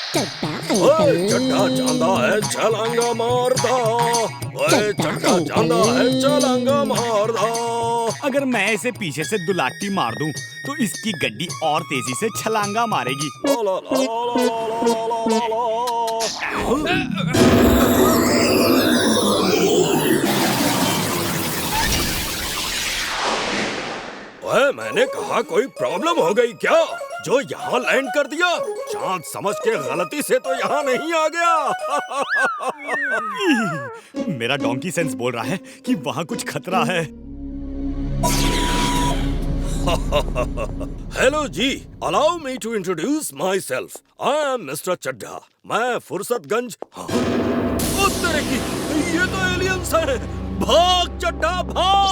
ओए चड्ढा चांदा है छलांगा मारदा, ओए चड्ढा चांदा है छलांगा मारदा। अगर मैं इसे पीछे से दुलाटी मार दूं, तो इसकी गड्डी और तेजी से छलांगा मारेगी। ला ला ला ला ला ला ला ला। ओए मैंने कहा कोई प्रॉब्लम हो गई क्या, जो यहाँ लैंड कर दिया? चांद समझ के गलती से तो यहाँ नहीं आ गया। मेरा डोंकी सेंस बोल रहा है कि वहाँ कुछ खतरा है। हेलो जी, allow me to introduce myself. I am mister Chadha. मैं फुर्सतगंज। हाँ? ओ तेरे की, ये तो एलियंस है। भाग चड्ढा भाग!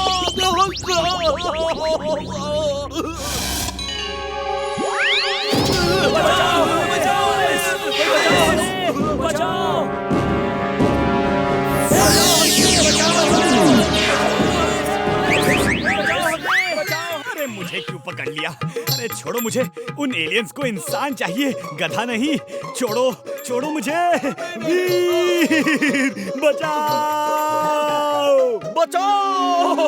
अरे मुझे क्यों पकड़ लिया? अरे छोड़ो मुझे, उन एलियंस को इंसान चाहिए, गधा नहीं। छोड़ो छोड़ो मुझे। वीर बचाओ बचाओ!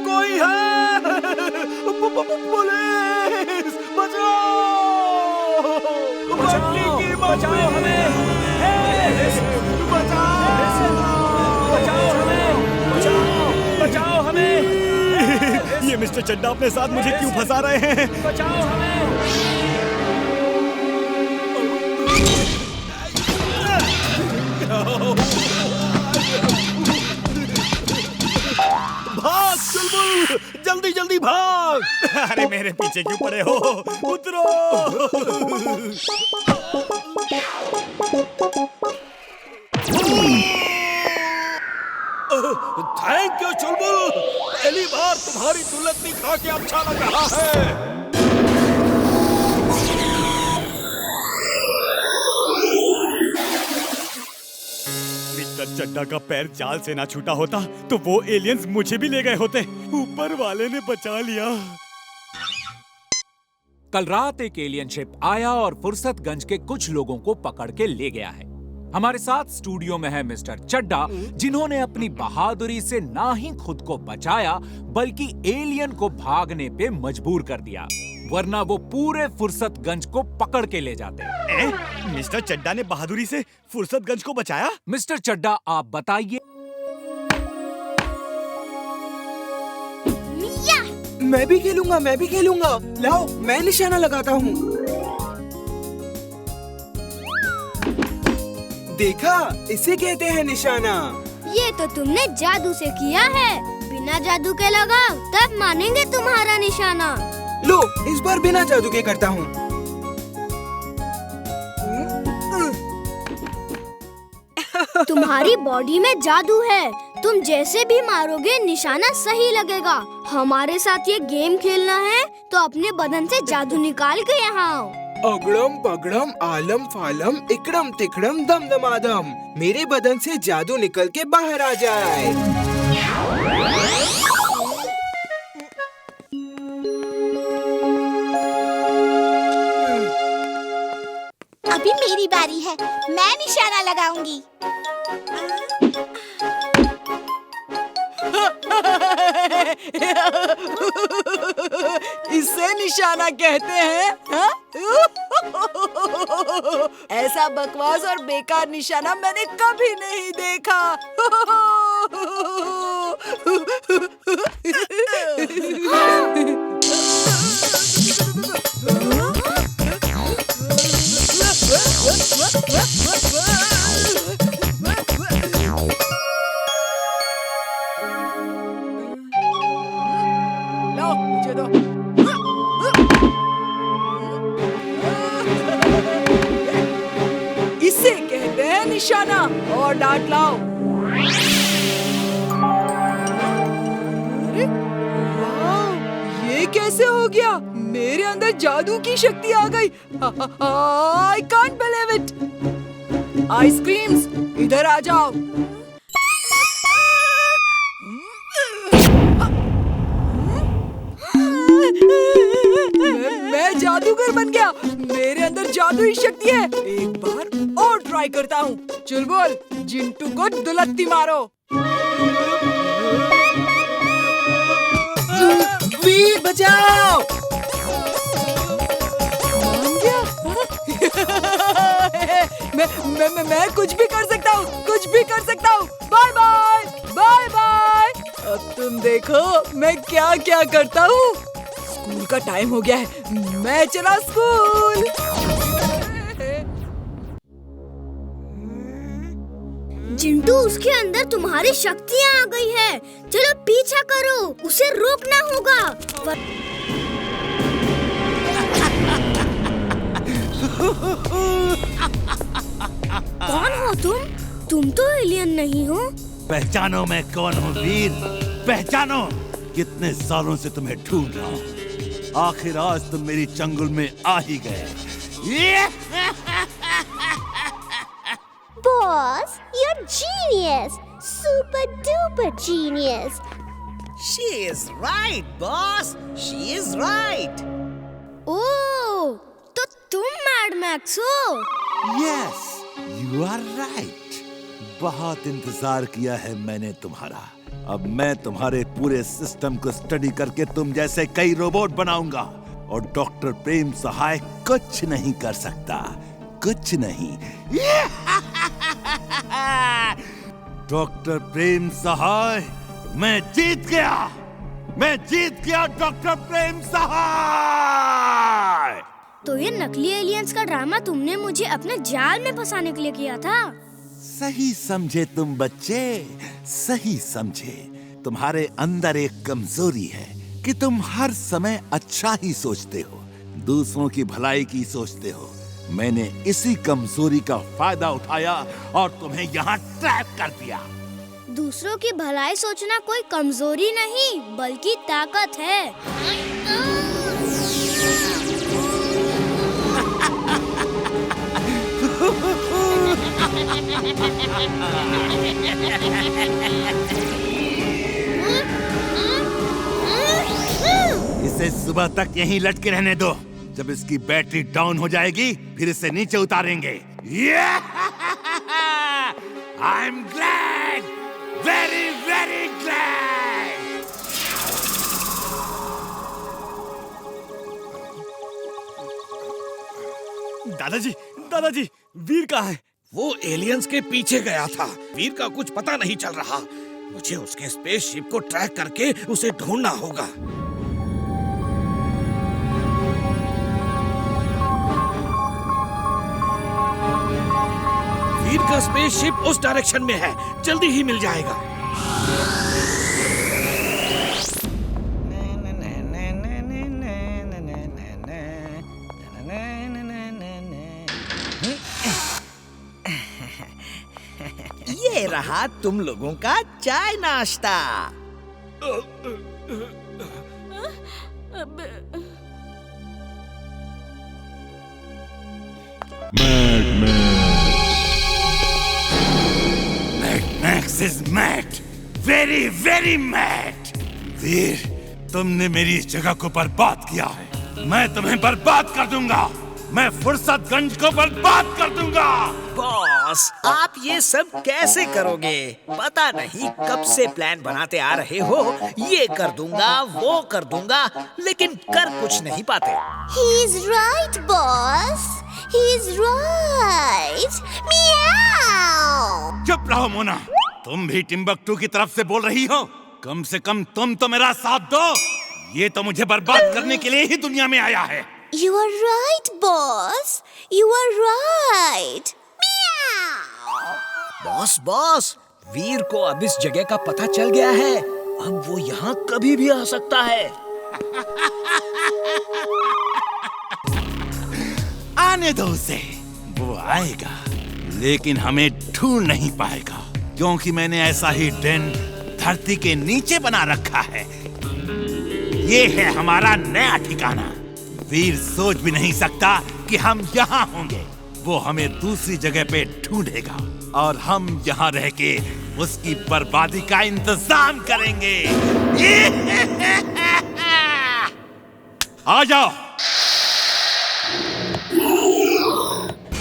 कोई है? पुलिस बचाओ! बचाओ हमें! बचाओ हमें! ये मिस्टर चड्ढा अपने साथ मुझे क्यों फंसा रहे हैं? बचाओ हमें! भाग चुलबुल, जल्दी जल्दी भाग! अरे मेरे पीछे क्यों पड़े हो? उतरो! थैंक यू चुलबुल, पहली बार तुम्हारी दुलत्ती खा के अच्छा लग रहा है। मिस्टर चड्ढा का पैर जाल से ना छूटा होता तो वो एलियंस मुझे भी ले गए होते। ऊपर वाले ने बचा लिया। कल रात एक एलियन शिप आया और फुर्सतगंज के कुछ लोगों को पकड़ के ले गया है। हमारे साथ स्टूडियो में है मिस्टर चड्ढा, जिन्होंने अपनी बहादुरी से ना ही खुद को बचाया बल्कि एलियन को भागने पे मजबूर कर दिया, वरना वो पूरे फुर्सतगंज को पकड़ के ले जाते। मिस्टर चड्ढा ने बहादुरी से फुर्सतगंज को बचाया? मिस्टर चड्ढा, आप बताइए। मैं भी खेलूंगा। लाओ, मैं निशाना लगाता हूँ। देखा, इसे कहते हैं निशाना। ये तो तुमने जादू से किया है। बिना जादू के लगाओ, तब मानेंगे तुम्हारा निशाना। लो, इस बार बिना जादू के करता हूँ। तुम्हारी बॉडी में जादू है, तुम जैसे भी मारोगे निशाना सही लगेगा। हमारे साथ ये गेम खेलना है तो अपने बदन से जादू निकाल के यहाँ आओ। अगड़म पगड़म आलम फालम इकड़म तिकड़म दम दमादम, मेरे बदन से जादू निकल के बाहर आ जाए। अभी मेरी बारी है, मैं निशाना लगाऊंगी। इसे निशाना कहते हैं, हाँ? ऐसा बकवास और बेकार निशाना मैंने कभी नहीं देखा। लो, मुझे दो। इसे कहते हैं निशाना, और डांट लाओ। अरे वाह, ये कैसे हो गया? मेरे अंदर जादू की शक्ति आ गई। I can't believe it. Ice creams, इधर आ जाओ। मैं जादूगर बन गया। मेरे अंदर जादुई शक्ति है। एक बार ट्राई करता हूँ। चल बोल, जिंटू को दुलत्ती मारो। वीर बचाओ। मान गया? मैं कुछ भी कर सकता हूँ, कुछ भी कर सकता हूँ। Bye bye, bye bye. अब तुम देखो मैं क्या क्या करता हूँ। स्कूल का टाइम हो गया है, मैं चला स्कूल। जिंटू, उसके अंदर तुम्हारी शक्तियाँ आ गई है। चलो पीछा करो, उसे रोकना होगा। कौन हो तुम? तुम तो एलियन नहीं हो। पहचानो मैं कौन हूँ वीर, पहचानो। कितने सालों से तुम्हें ढूंढ रहा हूँ, आखिर आज तुम मेरी चंगुल में आ ही गए। Boss, you're genius. Super duper genius. She is right, boss. She is right. ओह, तो तुम मैड मैक्स हो? Yes, you are right. बहुत इंतजार किया है मैंने तुम्हारा। अब मैं तुम्हारे पूरे सिस्टम को स्टडी करके तुम जैसे कई रोबोट बनाऊंगा, और डॉक्टर प्रेम सहाय कुछ नहीं कर सकता, कुछ नहीं। डॉक्टर प्रेम सहाय, मैं जीत गया, मैं जीत गया डॉक्टर प्रेम सहाय। तो ये नकली एलियंस का ड्रामा तुमने मुझे अपने जाल में फंसाने के लिए किया था। सही समझे तुम बच्चे, सही समझे। तुम्हारे अंदर एक कमजोरी है कि तुम हर समय अच्छा ही सोचते हो, दूसरों की भलाई की सोचते हो। मैंने इसी कमजोरी का फायदा उठाया और तुम्हें यहाँ ट्रैप कर दिया। दूसरों की भलाई सोचना कोई कमजोरी नहीं, बल्कि ताकत है। इसे सुबह तक यहीं लटके रहने दो। जब इसकी बैटरी डाउन हो जाएगी, फिर इसे नीचे उतारेंगे। I am glad, very very glad. दादाजी, दादाजी, वीर कहाँ है? वो एलियंस के पीछे गया था। वीर का कुछ पता नहीं चल रहा। मुझे उसके स्पेसशिप को ट्रैक करके उसे ढूंढना होगा। वीर का स्पेसशिप उस डायरेक्शन में है, जल्दी ही मिल जाएगा। ये रहा तुम लोगों का चाय नाश्ता। Max is mad, very very mad. Veer, तुमने मेरी इस जगह को बर्बाद किया है। मैं तुम्हें बर्बाद कर दूंगा, मैं फुर्सतगंज को बर्बाद कर दूंगा। बॉस, आप ये सब कैसे करोगे? पता नहीं कब से प्लान बनाते आ रहे हो। ये कर दूंगा, वो कर दूंगा, लेकिन कर कुछ नहीं पाते। He's right, boss. He's right. Meow. चुप रहो मोना, तुम भी टिम्बकटू की तरफ से बोल रही हो। कम से कम तुम तो मेरा साथ दो। ये तो मुझे बर्बाद करने के लिए ही दुनिया में आया है। You are right, boss. You are right. Meow. Boss, Veer को अब इस जगह का पता चल गया है। अब वो यहाँ कभी भी आ सकता है। आने दो उसे, वो आएगा, लेकिन हमें ढूंढ नहीं पाएगा, क्योंकि मैंने ऐसा ही den धरती के नीचे बना रखा है। ये है हमारा नया ठिकाना। वीर सोच भी नहीं सकता कि हम यहाँ होंगे। वो हमें दूसरी जगह पे ढूंढेगा और हम यहाँ रह के उसकी बर्बादी का इंतजाम करेंगे। आ जाओ।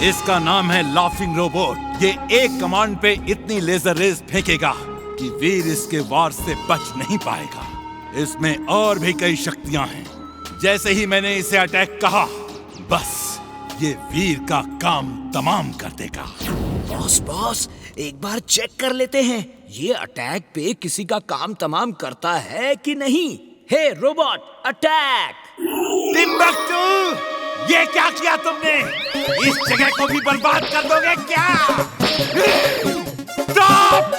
इसका नाम है लाफिंग रोबोट। ये एक कमांड पे इतनी लेजर रेज फेंकेगा कि वीर इसके वार से बच नहीं पाएगा। इसमें और भी कई शक्तियां हैं। जैसे ही मैंने इसे अटैक कहा, बस ये वीर का काम तमाम कर देगा। बॉस, एक बार चेक कर लेते हैं ये अटैक पे किसी का काम तमाम करता है कि नहीं। हे रोबोट, अटैक! टिम्बक्टू, ये क्या किया तुमने? इस जगह को भी बर्बाद कर दोगे क्या? स्टॉप!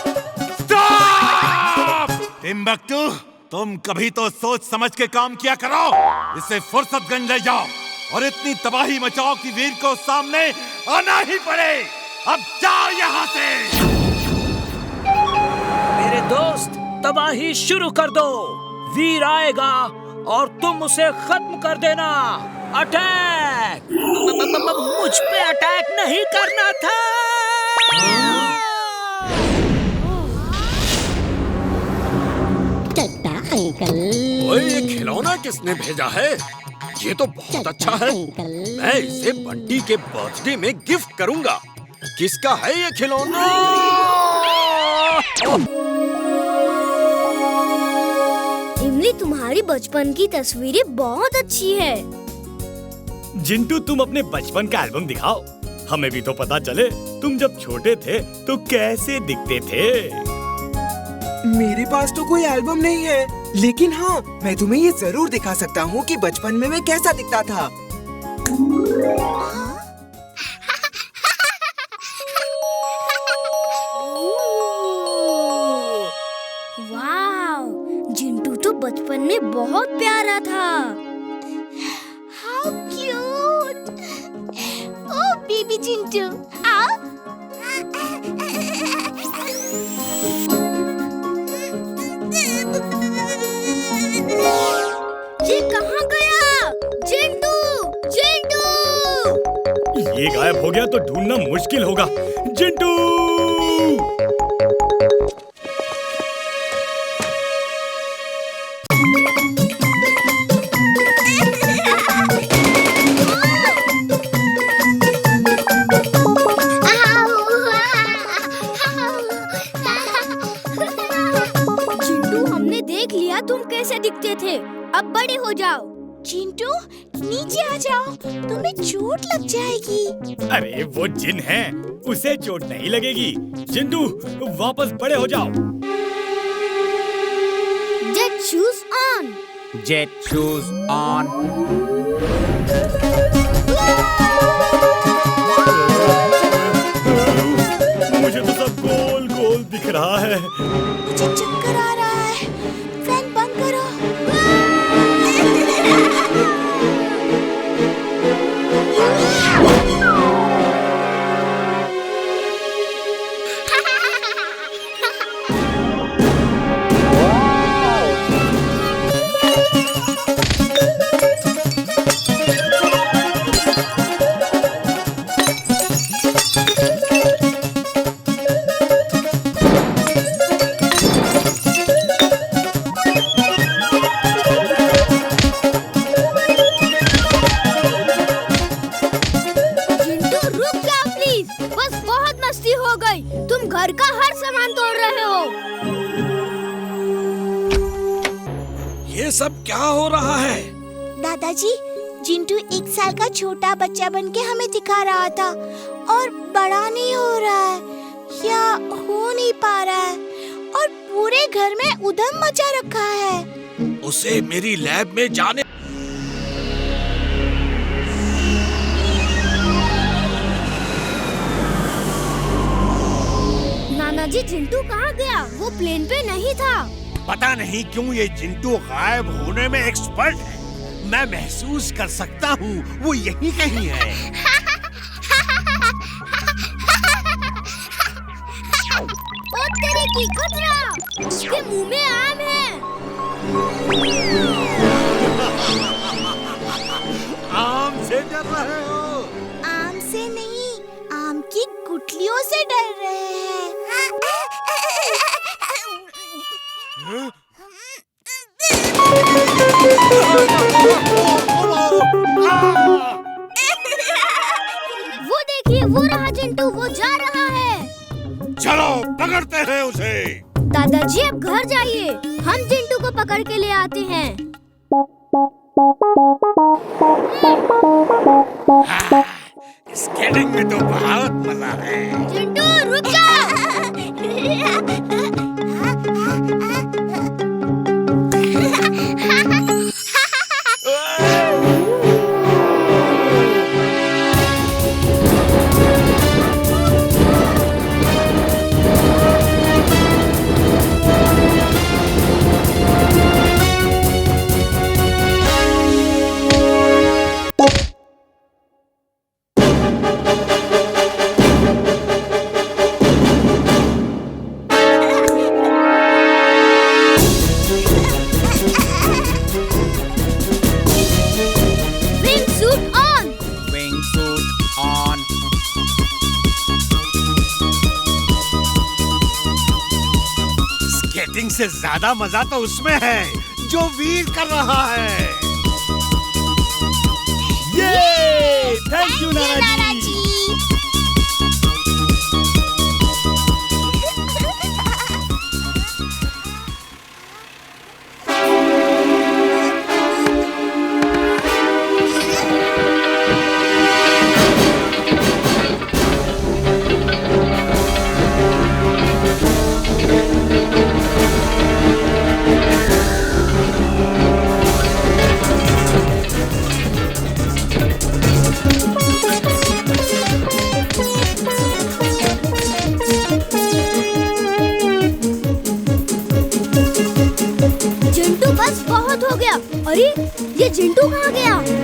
स्टॉप! टिम्बक्टू, तुम कभी तो सोच समझ के काम किया करो। इसे फुर्सतगंज ले जाओ और इतनी तबाही मचाओ कि वीर को सामने आना ही पड़े। अब जाओ यहाँ से। मेरे दोस्त, तबाही शुरू कर दो। वीर आएगा और तुम उसे खत्म कर देना। अटैक! मुझ पे अटैक नहीं करना था। चड्ढा अंकल। ओए, ये खिलौना किसने भेजा है? ये तो बहुत अच्छा है। मैं इसे बंटी के बर्थडे में गिफ्ट करूंगा। किसका है ये खिलौना? इमली, तुम्हारी बचपन की तस्वीरें बहुत अच्छी है। जिंटू, तुम अपने बचपन का एल्बम दिखाओ। हमें भी तो पता चले तुम जब छोटे थे तो कैसे दिखते थे। मेरे पास तो कोई एल्बम नहीं है, लेकिन हाँ, मैं तुम्हें ये जरूर दिखा सकता हूँ कि बचपन में मैं कैसा दिखता था। वाव, जिंटू तो बचपन में बहुत प्यारा था। How cute! Oh, baby Jintu, आओ। ये कहाँ गया? जिंटू, जिंटू! ये गायब हो गया तो ढूंढना मुश्किल होगा। जिंटू! जिंटू, हमने देख लिया तुम कैसे दिखते थे। अब बड़े हो जाओ। चिंटू, नीचे आ जाओ, तुम्हें चोट लग जाएगी। अरे वो जिन है, उसे चोट नहीं लगेगी। जिंटू, वापस बड़े हो जाओ। Jet shoes on. Jet shoes on. मुझे तो सब गोल गोल दिख रहा है। मुझे चक्कर आ रहा है। फैन बंद करो। घर का हर सामान तोड़ रहे हो। ये सब क्या हो रहा है? दादाजी, जिंटू 1 साल का छोटा बच्चा बनके हमें दिखा रहा था और बड़ा नहीं हो रहा है या हो नहीं पा रहा है और पूरे घर में उधम मचा रखा है। उसे मेरी लैब में जाने। नाना जी, जिंटू कहाँ गया? वो प्लेन पे नहीं था। पता नहीं क्यों ये जिंटू गायब होने में एक्सपर्ट है। मैं महसूस कर सकता हूँ वो यहीं कहीं है। ओ तेरे की खतरा! उसके मुंह में आम है। आम से डर रहे हो? आम से नहीं, आम की गुठलियों से डर रहे हैं। वो देखिए, देखो रहा चिंटू, वो जा रहा है। चलो पकड़ते हैं उसे। दादाजी अब घर जाइए, हम चिंटू को पकड़ के ले आते हैं। स्केटिंग में तो बहुत मजा है। चिंटू रुक जाओ। स्केटिंग से ज्यादा मजा तो उसमें है जो वीर कर रहा है। ये थैंक यू नाना जी। अरे ये चिंटू कहाँ गया?